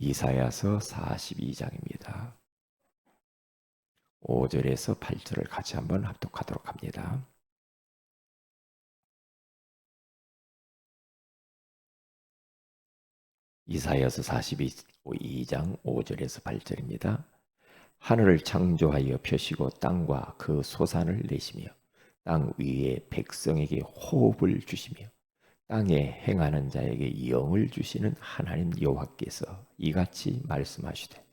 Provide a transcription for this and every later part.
이사야서 42장입니다. 5절에서 8절을 같이 한번 합독하도록 합니다. 이사야서 42장 5절에서 8절입니다. 하늘을 창조하여 펴시고 땅과 그 소산을 내시며 땅 위에 백성에게 호흡을 주시며 땅에 행하는 자에게 영을 주시는 하나님 여호와께서 이같이 말씀하시되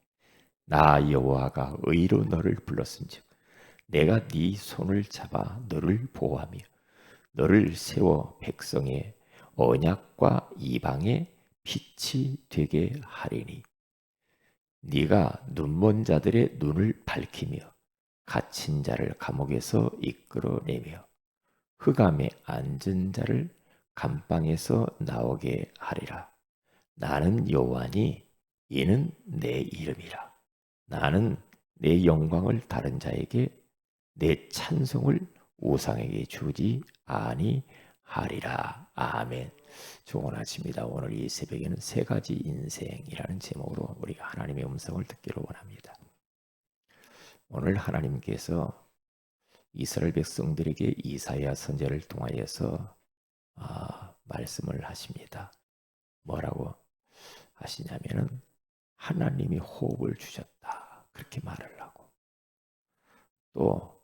나 여호와가 의로 너를 불렀은즉 내가 네 손을 잡아 너를 보호하며 너를 세워 백성의 언약과 이방의 빛이 되게 하리니 네가 눈먼 자들의 눈을 밝히며 갇힌 자를 감옥에서 이끌어내며 흑암에 앉은 자를 감방에서 나오게 하리라. 나는 여호와니 이는 내 이름이라. 나는 내 영광을 다른 자에게 내 찬송을 우상에게 주지 아니하리라. 아멘. 좋은 아침입니다. 오늘 이 새벽에는 세 가지 인생이라는 제목으로 우리가 하나님의 음성을 듣기를 원합니다. 오늘 하나님께서 이스라엘 백성들에게 이사야 선지자를 통하여서 말씀을 하십니다. 뭐라고 하시냐면은 하나님이 호흡을 주셨다. 그렇게 말을 하고 또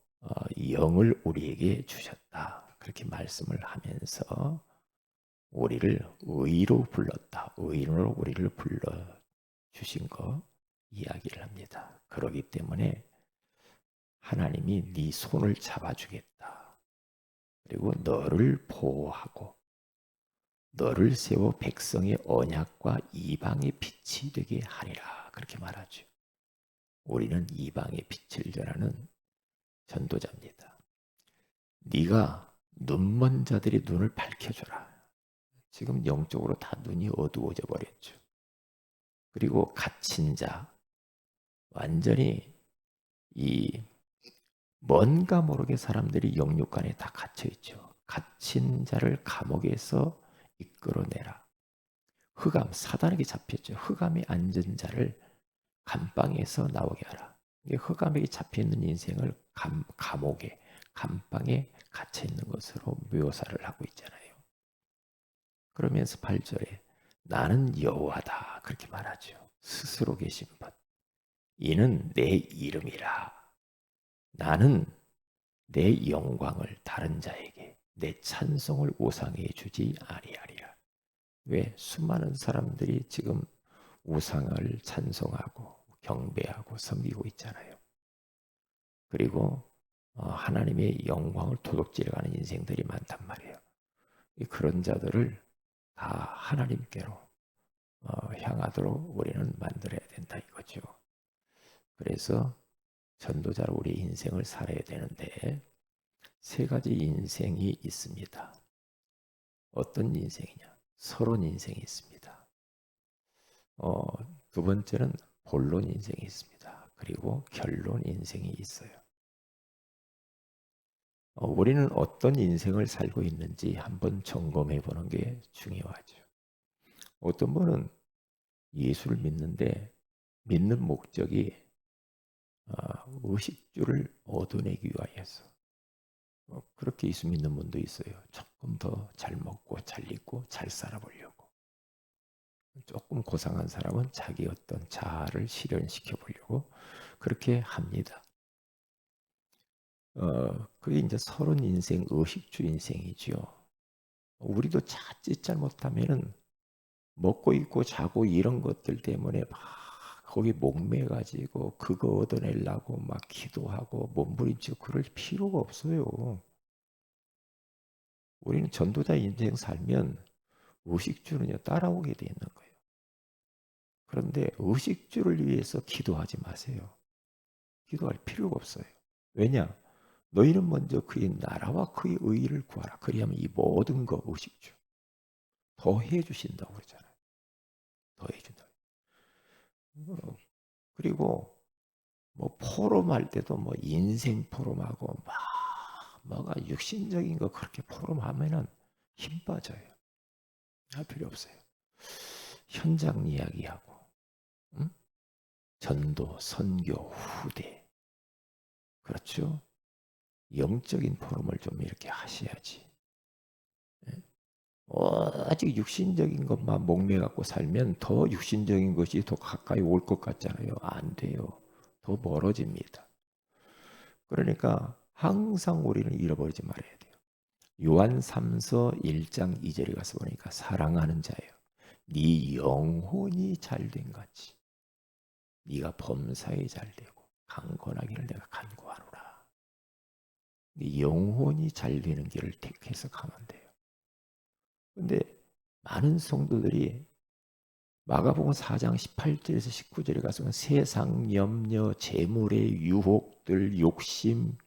영을 우리에게 주셨다. 그렇게 말씀을 하면서 우리를 의로 불렀다. 의로 우리를 불러 주신 거 이야기를 합니다. 그러기 때문에 하나님이 네 손을 잡아주겠다. 그리고 너를 보호하고 너를 세워 백성의 언약과 이방의 빛이 되게 하리라. 그렇게 말하죠. 우리는 이방의 빛을 전하는 전도자입니다. 네가 눈먼 자들의 눈을 밝혀줘라. 지금 영적으로 다 눈이 어두워져 버렸죠. 그리고 갇힌 자, 완전히 이 뭔가 모르게 사람들이 영육간에 다 갇혀 있죠. 갇힌 자를 감옥에서 이끌어내라. 흑암, 사단에게 잡혔죠. 흑암에 앉은 자를 감방에서 나오게 하라. 흑암에게 잡혀있는 인생을 감옥에, 감방에 갇혀 있는 것으로 묘사를 하고 있잖아요. 그러면서 8절에 나는 여호와다 그렇게 말하죠. 스스로 계신 분. 이는 내 이름이라. 나는 내 영광을 다른 자에게 내 찬송을 우상에 주지 아니하리라. 왜 수많은 사람들이 지금 우상을 찬송하고 경배하고 섬기고 있잖아요. 그리고 하나님의 영광을 도둑질해가는 인생들이 많단 말이에요. 그런 자들을 다 하나님께로 향하도록 우리는 만들어야 된다 이거죠. 그래서 전도자로 우리 인생을 살아야 되는데 세 가지 인생이 있습니다. 어떤 인생이냐? 서론 인생이 있습니다. 두 번째는 본론 인생이 있습니다. 그리고 결론 인생이 있어요. 우리는 어떤 인생을 살고 있는지 한번 점검해 보는 게 중요하죠. 어떤 분은 예수를 믿는데 믿는 목적이 의식주를 얻어내기 위하여서 그렇게 예수 믿는 분도 있어요. 조금 더 잘 먹고 잘 입고 잘 살아보려고. 조금 고상한 사람은 자기 어떤 자아를 실현시켜 보려고 그렇게 합니다. 그게 이제 서론 인생, 의식주 인생이죠. 우리도 자칫 잘못하면은 먹고 입고 자고 이런 것들 때문에 막 거기 목매가지고 그거 얻어내려고 막 기도하고 몸부림치고 그럴 필요가 없어요. 우리는 전도자 인생 살면 의식주는요 따라오게 돼 있는 거예요. 그런데 의식주를 위해서 기도하지 마세요. 기도할 필요가 없어요. 왜냐? 너희는 먼저 그의 나라와 그의 의의를 구하라. 그리하면 이 모든 거 의식주 더해 주신다고 그러잖아요. 더해 준다. 그리고 뭐 포럼할 때도 뭐 인생 포럼하고 막 뭐가 육신적인 거 그렇게 포럼하면은 힘 빠져요. 할 필요 없어요. 현장 이야기하고 전도, 선교, 후대. 그렇죠? 영적인 포럼을 좀 이렇게 하셔야지. 아직 육신적인 것만 목매 갖고 살면 더 육신적인 것이 더 가까이 올 것 같잖아요. 안 돼요. 더 멀어집니다. 그러니까 항상 우리는 잃어버리지 말아야 돼요. 요한 3서 1장 2절에 가서 보니까 사랑하는 자예요. 네 영혼이 잘된 같이 네가 범사에 잘되고 강건하기를 내가 간구하노라. 네 영혼이 잘되는 길을 택해서 가면 돼요. 근데 많은 성도들이 마가복음 4장 18절에서 19절에 가서 세상 염려, 재물의 유혹들, 욕심,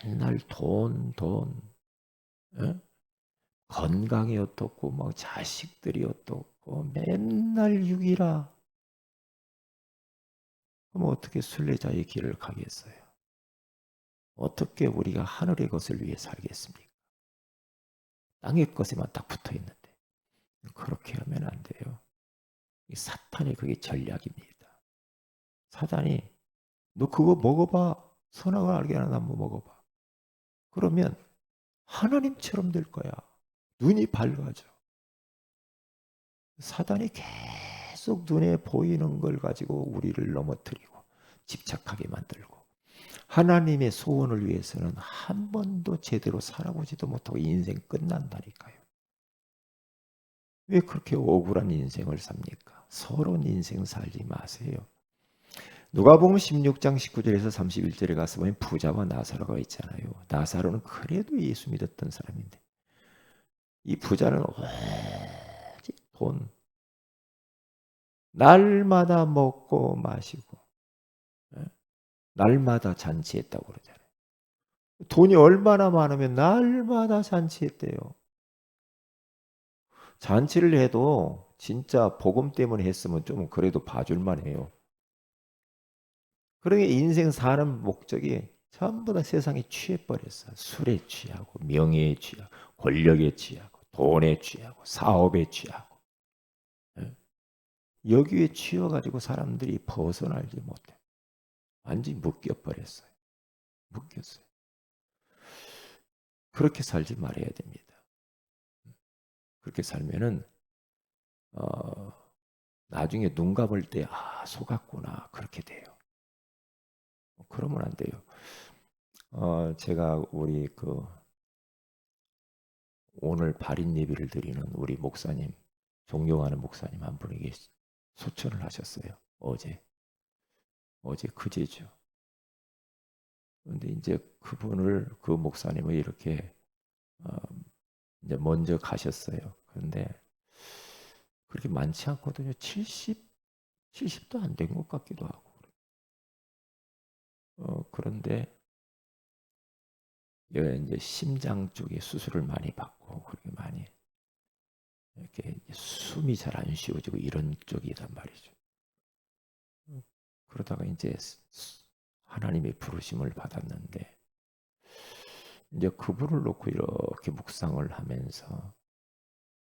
맨날 돈, 예? 건강이 어떻고 막 자식들이 어떻고 맨날 육이라. 그럼 어떻게 순례자의 길을 가겠어요? 어떻게 우리가 하늘의 것을 위해 살겠습니까? 땅의 것에만 딱 붙어 있는데 그렇게 하면 안 돼요. 이 사탄의 그게 전략입니다. 사단이 너 그거 먹어봐. 선악을 알게 하는 한번 먹어봐. 그러면 하나님처럼 될 거야. 눈이 밝아져. 사단이 계속 눈에 보이는 걸 가지고 우리를 넘어뜨리고 집착하게 만들고 하나님의 소원을 위해서는 한 번도 제대로 살아보지도 못하고 인생 끝난다니까요. 왜 그렇게 억울한 인생을 삽니까? 서러운 인생 살지 마세요. 누가복음 16장 19절에서 31절에 가서 보면 부자와 나사로가 있잖아요. 나사로는 그래도 예수 믿었던 사람인데 이 부자는 오직 돈 날마다 먹고 마시고 날마다 잔치했다고 그러잖아요. 돈이 얼마나 많으면 날마다 잔치했대요. 잔치를 해도 진짜 복음 때문에 했으면 좀 그래도 봐줄만 해요. 그러게 인생 사는 목적이 전부 다 세상에 취해버렸어. 술에 취하고 명예에 취하고 권력에 취하고 돈에 취하고 사업에 취하고 여기에 취해가지고 사람들이 벗어나지 못해. 완전히 묶여버렸어요. 묶였어요. 그렇게 살지 말아야 됩니다. 그렇게 살면은 나중에 눈 감을 때 속았구나 그렇게 돼요. 그러면 안 돼요. 제가 우리 오늘 발인 예배를 드리는 우리 목사님, 존경하는 목사님 한 분에게 소천을 하셨어요. 어제 그제죠. 근데 이제 그 목사님을 이렇게 어, 이제 먼저 가셨어요. 그런데 그렇게 많지 않거든요. 70도 안 된 것 같기도 하고. 그런데 이제 심장 쪽에 수술을 많이 받고 그렇게 많이 이렇게 숨이 잘 안 쉬어지고 이런 쪽이란 말이죠. 그러다가 이제 하나님의 부르심을 받았는데 이제 그분을 놓고 이렇게 묵상을 하면서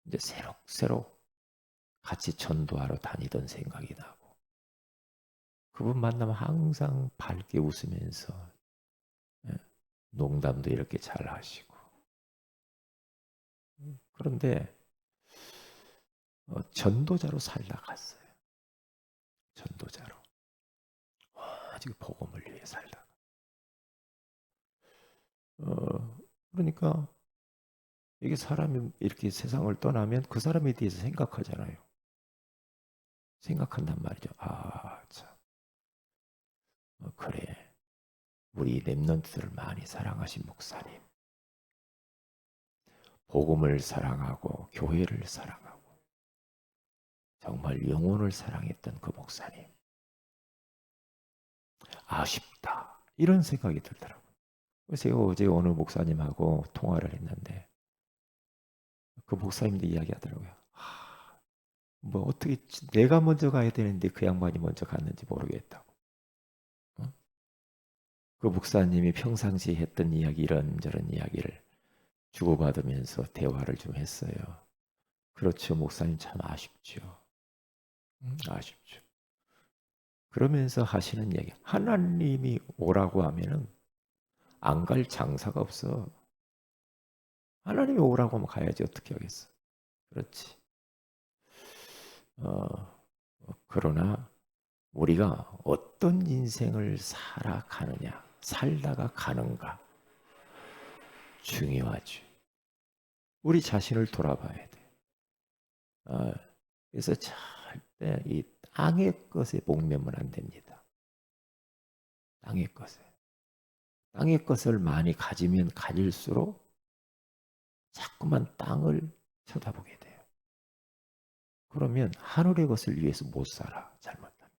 이제 새록새록 같이 전도하러 다니던 생각이 나고 그분 만나면 항상 밝게 웃으면서 예, 농담도 이렇게 잘 하시고 그런데 전도자로 살다갔어요. 전도자로 아직 복음을 위해 살다가 그러니까 이게 사람이 이렇게 세상을 떠나면 그 사람에 대해서 생각하잖아요. 생각한단 말이죠. 참. 그래. 우리 랩런트들을 많이 사랑하신 목사님. 복음을 사랑하고 교회를 사랑하고 정말 영혼을 사랑했던 그 목사님. 아쉽다. 이런 생각이 들더라고요. 그래서 제가 어제 어느 목사님하고 통화를 했는데 그 목사님도 이야기하더라고요. 뭐 어떻게 내가 먼저 가야 되는데 그 양반이 먼저 갔는지 모르겠다고. 어? 그 목사님이 평상시에 했던 이야기 이런저런 이야기를 주고받으면서 대화를 좀 했어요. 그렇죠. 목사님 참 아쉽죠. 아쉽죠. 그러면서 하시는 얘기, 하나님이 오라고 하면은 안 갈 장사가 없어. 하나님이 오라고 하면 가야지 어떻게 하겠어. 그렇지. 그러나 우리가 어떤 인생을 살아가느냐, 살다가 가는가 중요하지. 우리 자신을 돌아봐야 돼. 그래서 절대 이 땅의 것에 목매면 안 됩니다. 땅의 것에. 땅의 것을 많이 가지면 가질수록 자꾸만 땅을 쳐다보게 돼요. 그러면 하늘의 것을 위해서 못 살아. 잘못하면.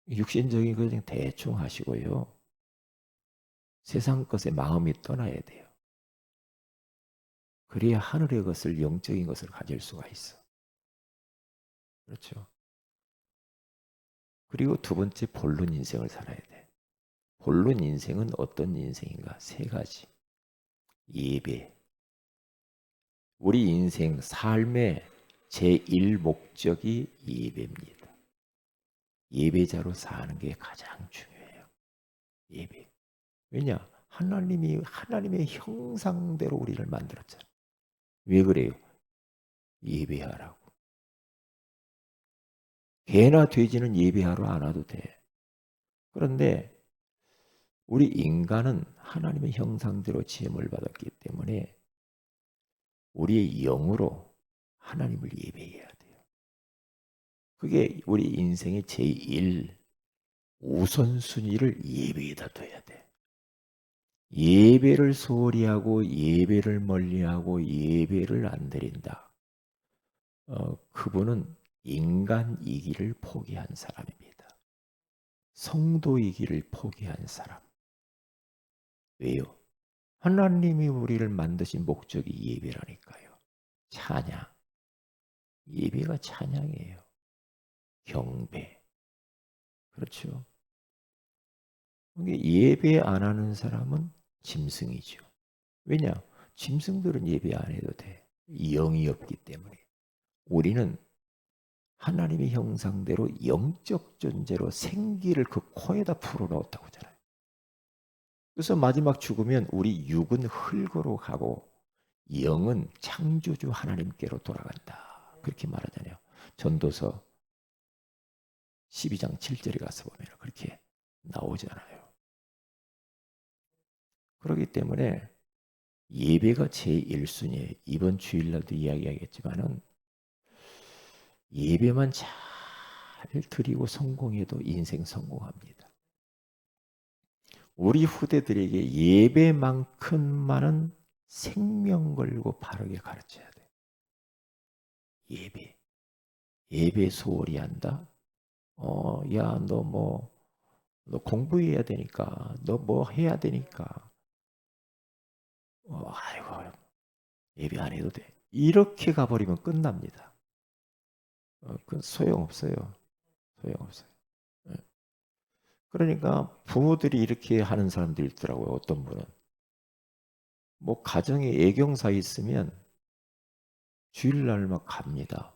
육신적인 거 그냥 대충 하시고요. 세상 것에 마음이 떠나야 돼요. 그래야 하늘의 것을, 영적인 것을 가질 수가 있어. 그렇죠. 그리고 두 번째, 본론 인생을 살아야 돼. 본론 인생은 어떤 인생인가? 세 가지. 예배. 우리 인생 삶의 제1 목적이 예배입니다. 예배자로 사는 게 가장 중요해요. 예배. 왜냐? 하나님이 하나님의 형상대로 우리를 만들었잖아요. 왜 그래요? 예배하라고. 개나 돼지는 예배하러 안 와도 돼. 그런데 우리 인간은 하나님의 형상대로 지음을 받았기 때문에 우리의 영으로 하나님을 예배해야 돼요. 그게 우리 인생의 제1 우선순위를 예배에다 둬야 돼. 예배를 소홀히 하고 예배를 멀리하고 예배를 안 드린다. 그분은 인간이기를 포기한 사람입니다. 성도이기를 포기한 사람. 왜요? 하나님이 우리를 만드신 목적이 예배라니까요. 찬양. 예배가 찬양이에요. 경배. 그렇죠. 예배 안 하는 사람은 짐승이죠. 왜냐? 짐승들은 예배 안 해도 돼. 영이 없기 때문에. 우리는 하나님의 형상대로 영적 존재로 생기를 그 코에다 풀어넣었다고 하잖아요. 그래서 마지막 죽으면 우리 육은 흙으로 가고 영은 창조주 하나님께로 돌아간다. 그렇게 말하잖아요. 전도서 12장 7절에 가서 보면 그렇게 나오잖아요. 그렇기 때문에 예배가 제1순위에 이번 주일날도 이야기하겠지만은 예배만 잘 드리고 성공해도 인생 성공합니다. 우리 후대들에게 예배만큼만은 생명 걸고 바르게 가르쳐야 돼. 예배. 예배 소홀히 한다? 야, 너 공부해야 되니까, 너 뭐 해야 되니까, 아이고, 예배 안 해도 돼. 이렇게 가버리면 끝납니다. 그 소용없어요. 소용없어요. 예. 그러니까 부모들이 이렇게 하는 사람들이 있더라고요. 어떤 분은. 뭐 가정에 애경사 있으면 주일날 막 갑니다.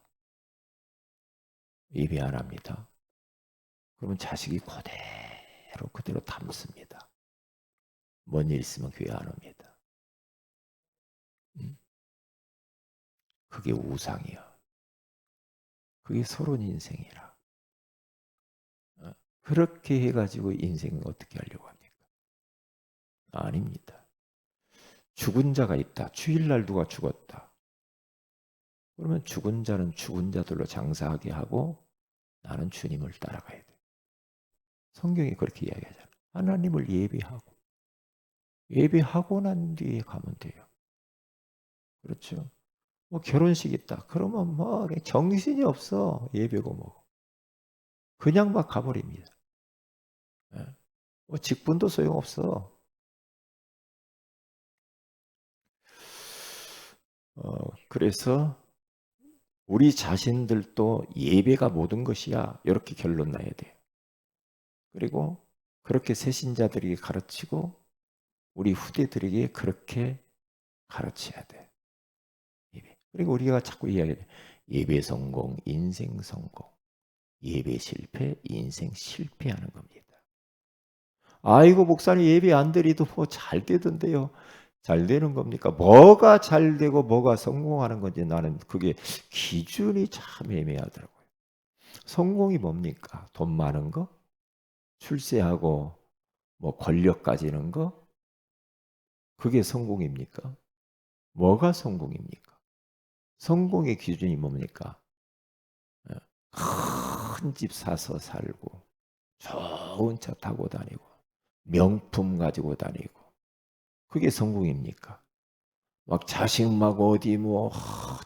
예배 안 합니다. 그러면 자식이 그대로 담습니다. 뭔 일 있으면 교회 안 옵니다. 그게 우상이야. 그게 서론 인생이라. 그렇게 해가지고 인생을 어떻게 하려고 합니까? 아닙니다. 죽은 자가 있다. 주일날 누가 죽었다. 그러면 죽은 자는 죽은 자들로 장사하게 하고 나는 주님을 따라가야 돼. 성경이 그렇게 이야기하잖아. 하나님을 예배하고 난 뒤에 가면 돼요. 그렇죠. 뭐 결혼식 있다. 그러면 뭐 정신이 없어. 예배고 뭐. 그냥 막 가버립니다. 뭐 직분도 소용없어. 그래서 우리 자신들도 예배가 모든 것이야. 이렇게 결론 나야 돼. 그리고 그렇게 새신자들에게 가르치고 우리 후대들에게 그렇게 가르쳐야 돼. 예배. 그리고 우리가 자꾸 이야기해. 예배 성공, 인생 성공. 예배 실패, 인생 실패하는 겁니다. 아이고 목사님 예배 안 드리도 뭐 잘 되던데요. 잘 되는 겁니까? 뭐가 잘 되고 뭐가 성공하는 건지 나는 그게 기준이 참 애매하더라고요. 성공이 뭡니까? 돈 많은 거? 출세하고 뭐 권력 가지는 거? 그게 성공입니까? 뭐가 성공입니까? 성공의 기준이 뭡니까? 큰 집 사서 살고 좋은 차 타고 다니고 명품 가지고 다니고 그게 성공입니까? 막 자식 막 어디 뭐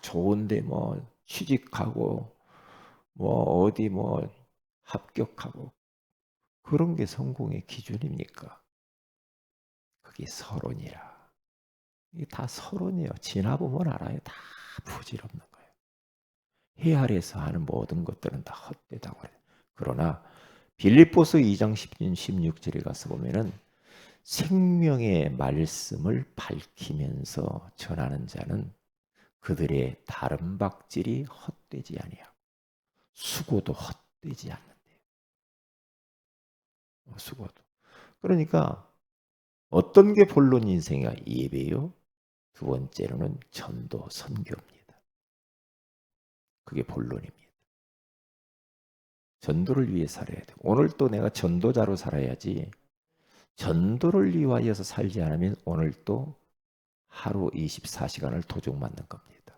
좋은데 뭐 취직하고 뭐 어디 뭐 합격하고 그런 게 성공의 기준입니까? 그게 서론이라. 이게 다 서론이에요. 지나보면 알아요. 다 부질없는 거예요. 헤아려서 하는 모든 것들은 다 헛되다고 해요. 그러나 빌립보서 2장 16절에 가서 보면은 생명의 말씀을 밝히면서 전하는 자는 그들의 다른 박질이 헛되지 아니하고 수고도 헛되지 않는데요. 수고도. 그러니까 어떤 게 본론 인생이야? 예배요. 두 번째로는 전도 선교입니다. 그게 본론입니다. 전도를 위해 살아야 돼. 오늘 또 내가 전도자로 살아야지. 전도를 위하여서 살지 않으면 오늘 또 하루 24시간을 도둑 맞는 겁니다.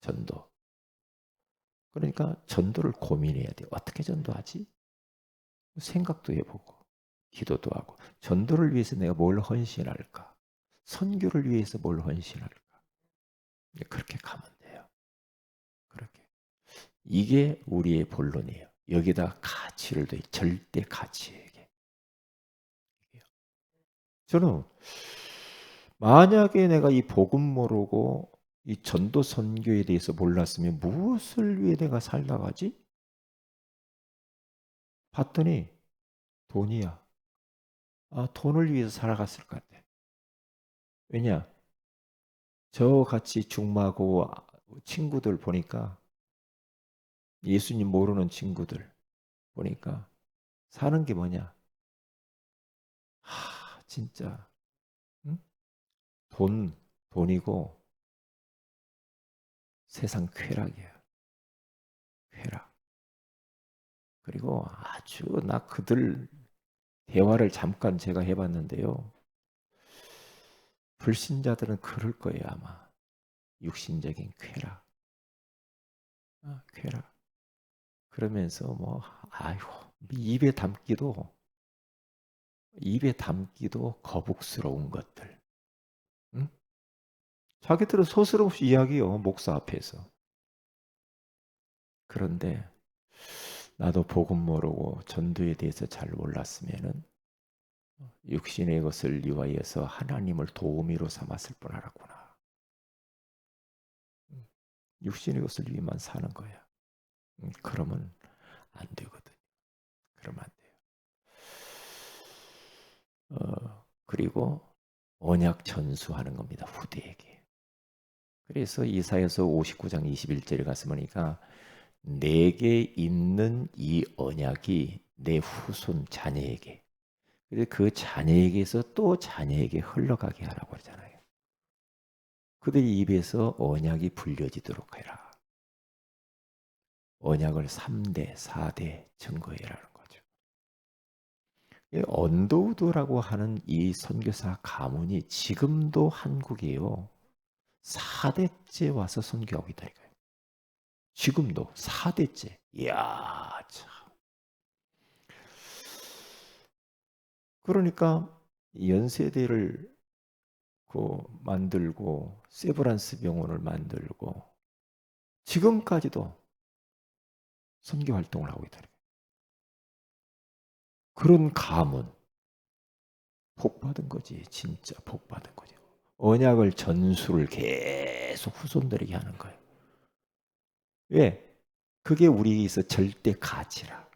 전도. 그러니까 전도를 고민해야 돼. 어떻게 전도하지? 생각도 해보고 기도도 하고 전도를 위해서 내가 뭘 헌신할까? 선교를 위해서 뭘 헌신할까? 그렇게 가면 돼요. 그렇게. 이게 우리의 본론이에요. 여기다 가치를 더해 절대 가치에게. 저는 만약에 내가 이 복음 모르고 이 전도 선교에 대해서 몰랐으면 무엇을 위해 내가 살다가지? 봤더니 돈이야. 아, 돈을 위해서 살아갔을 것 같아. 왜냐? 저 같이 중마고 친구들 보니까 예수님 모르는 친구들 보니까 사는 게 뭐냐? 진짜 응? 돈이고 세상 쾌락이야. 쾌락. 그리고 아주 나 그들 대화를 잠깐 제가 해봤는데요. 불신자들은 그럴 거예요 아마. 육신적인 쾌락. 쾌락. 그러면서 뭐 아이고 입에 담기도 거북스러운 것들. 응? 자기들은 소스없이 이야기요 목사 앞에서. 그런데 나도 복음 모르고 전도에 대해서 잘 몰랐으면은 육신의 것을 위하여서 하나님을 도우미로 삼았을 뻔하구나. 육신의 것을 위해만 사는 거야. 그러면 안 되거든. 그러면 안 돼요. 그리고 언약 전수하는 겁니다. 후대에게. 그래서 이사야서 59장 21절에 가서 보니까 내게 있는 이 언약이 내 후손 자녀에게 그 자녀에게서 또 자녀에게 흘러가게 하라고 하잖아요. 그들이 입에서 언약이 불려지도록 해라. 언약을 3대, 4대 증거해라는 거죠. 언더우드라고 하는 이 선교사 가문이 지금도 한국에요. 4대째 와서 선교하고 있다 이거예요. 지금도 4대째. 이야, 참. 그러니까 연세대를 만들고 세브란스 병원을 만들고 지금까지도 선교 활동을 하고 있다. 그런 가문 복 받은 거지. 진짜 복 받은 거죠. 언약을 전수를 계속 후손들에게 하는 거예요. 왜? 그게 우리에게서 절대 가치라.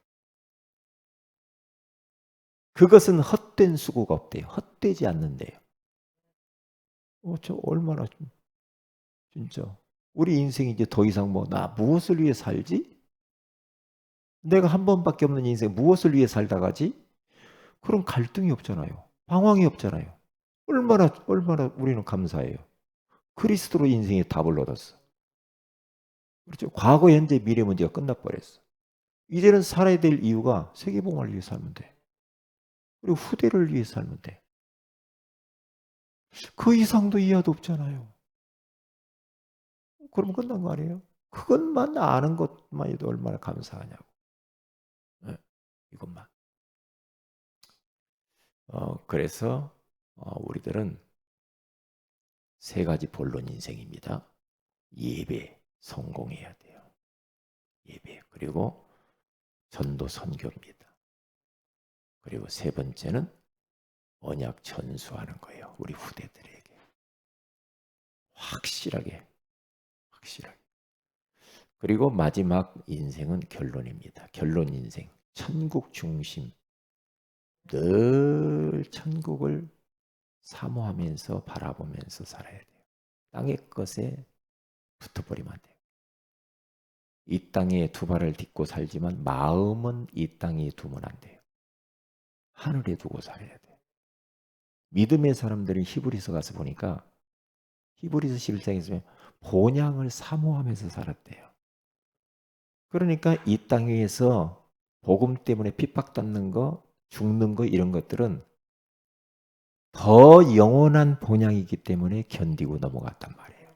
그것은 헛된 수고가 없대요. 헛되지 않는데요. 저 얼마나 진짜 우리 인생이 이제 더 이상 뭐 나 무엇을 위해 살지? 내가 한 번밖에 없는 인생 무엇을 위해 살다 가지? 그런 갈등이 없잖아요. 방황이 없잖아요. 얼마나 우리는 감사해요. 그리스도로 인생의 답을 얻었어. 그렇죠. 과거, 현재, 미래 문제가 끝나버렸어. 이제는 살아야 될 이유가 세계복음을 위해 살면 돼. 그리고 후대를 위해 살면 돼. 그 이상도 이하도 없잖아요. 그러면 끝난 거 아니에요? 그것만 아는 것만 해도 얼마나 감사하냐고. 네, 이것만. 그래서 우리들은 세 가지 본론 인생입니다. 예배, 성공해야 돼요. 예배. 그리고 전도, 선교입니다. 그리고 세 번째는 언약 전수하는 거예요. 우리 후대들에게. 확실하게. 그리고 마지막 인생은 결론입니다. 결론 인생. 천국 중심. 늘 천국을 사모하면서 바라보면서 살아야 돼요. 땅의 것에 붙어버리면 안 돼요. 이 땅에 두 발을 딛고 살지만 마음은 이 땅에 두면 안 돼요. 하늘에 두고 살아야 돼요. 믿음의 사람들은 히브리서 가서 보니까 히브리서 11장에서 본향을 사모하면서 살았대요. 그러니까 이 땅에서 복음 때문에 핍박받는 거, 죽는 거 이런 것들은 더 영원한 본향이기 때문에 견디고 넘어갔단 말이에요.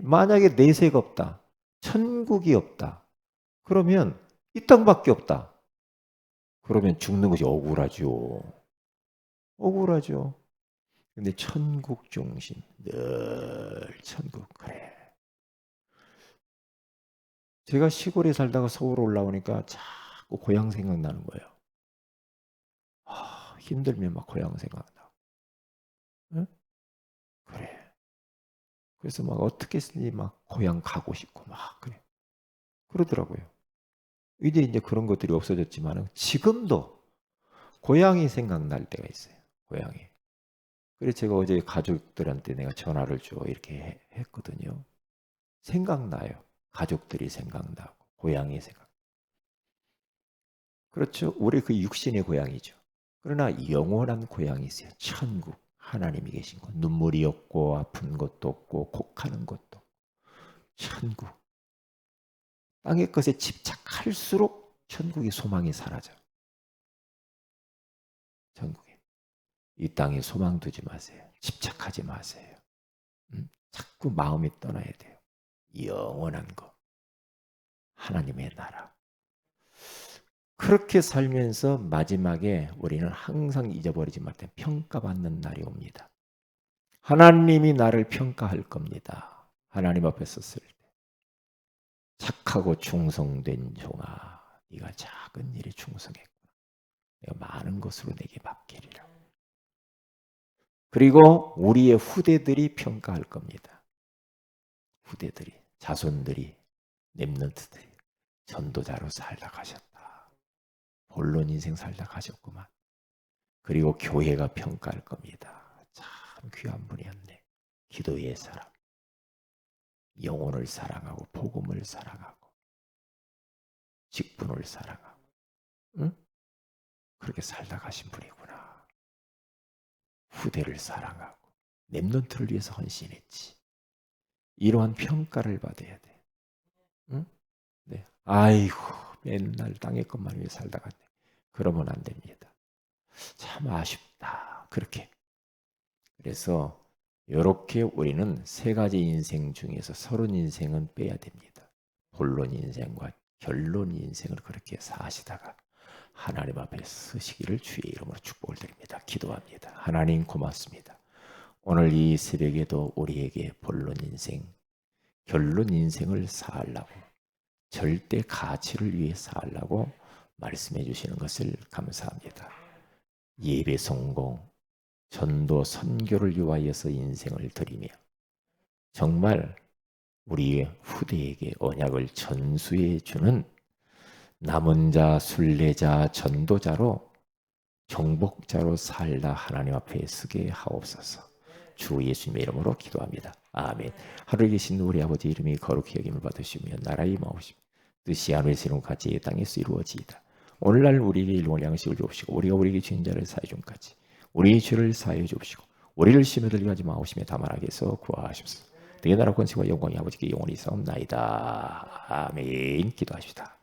만약에 내세가 없다, 천국이 없다, 그러면 이 땅밖에 없다. 그러면 죽는 것이 억울하죠. 억울하죠. 근데 천국 중심, 늘 천국. 그래. 제가 시골에 살다가 서울 올라오니까 자꾸 고향 생각나는 거예요. 힘들면 막 고향 생각나고. 응? 그래. 그래서 막 어떻게든지 막 고향 가고 싶고 막 그래. 그러더라고요. 이제 그런 것들이 없어졌지만 지금도 고향이 생각날 때가 있어요. 고향이. 그래서 제가 어제 가족들한테 내가 전화를 줘 이렇게 했거든요. 생각나요. 가족들이 생각나고 고향이 생각. 그렇죠. 우리 그 육신의 고향이죠. 그러나 영원한 고향이 있어요. 천국. 하나님이 계신 곳. 눈물이 없고 아픈 것도 없고 곡하는 것도 없고. 천국. 땅의 것에 집착할수록 천국의 소망이 사라져. 천국에. 이 땅에 소망 두지 마세요. 집착하지 마세요. 자꾸 마음이 떠나야 돼요. 영원한 것. 하나님의 나라. 그렇게 살면서 마지막에 우리는 항상 잊어버리지 말때 평가받는 날이 옵니다. 하나님이 나를 평가할 겁니다. 하나님 앞에 섰을 때. 착하고 충성된 종아, 네가 작은 일에 충성했구나. 내가 많은 것으로 내게 맡기리라. 그리고 우리의 후대들이 평가할 겁니다. 후대들이, 자손들이, 렘넌트들이 전도자로 살다 가셨다. 본론 인생 살다 가셨구만. 그리고 교회가 평가할 겁니다. 참 귀한 분이었네. 기도의 사람. 영혼을 사랑하고 복음을 사랑하고 직분을 사랑하고 응? 그렇게 살다 가신 분이구나. 후대를 사랑하고 렘넌트를 위해서 헌신했지. 이러한 평가를 받아야 돼. 응? 네. 아이고 맨날 땅의 것만 위해 살다 갔네. 그러면 안 됩니다. 참 아쉽다. 그렇게. 그래서 이렇게 우리는 세 가지 인생 중에서 30인생은 빼야 됩니다. 본론 인생과 결론 인생을 그렇게 사시다가 하나님 앞에 서시기를 주의 이름으로 축복을 드립니다. 기도합니다. 하나님 고맙습니다. 오늘 이 새벽에도 우리에게 본론 인생, 결론 인생을 살라고 절대 가치를 위해 살라고 말씀해 주시는 것을 감사합니다. 예배 성공, 전도 선교를 위하여서 인생을 드리며 정말 우리의 후대에게 언약을 전수해 주는 남은 자, 순례자, 전도자로 정복자로 살다 하나님 앞에 서게 하옵소서. 주 예수님의 이름으로 기도합니다. 아멘. 하늘에 계신 우리 아버지 이름이 거룩히 여김을 받으시며 나라의 임하옵시며 뜻이 하늘에서 이룬 같이 이 땅에서 이루어지이다. 오늘날 우리에게 일용할 양식을 주옵시고 우리가 우리에게 죄인 자를 사해 준 같이 우리의 죄를 사해 주옵시고 우리를 시험에 들게 하지 마옵시며 다만 악에서 구하옵소서. 내 나라 권세와 영광이 아버지께 영원히 있사옵나이다. 아멘. 기도하십시다.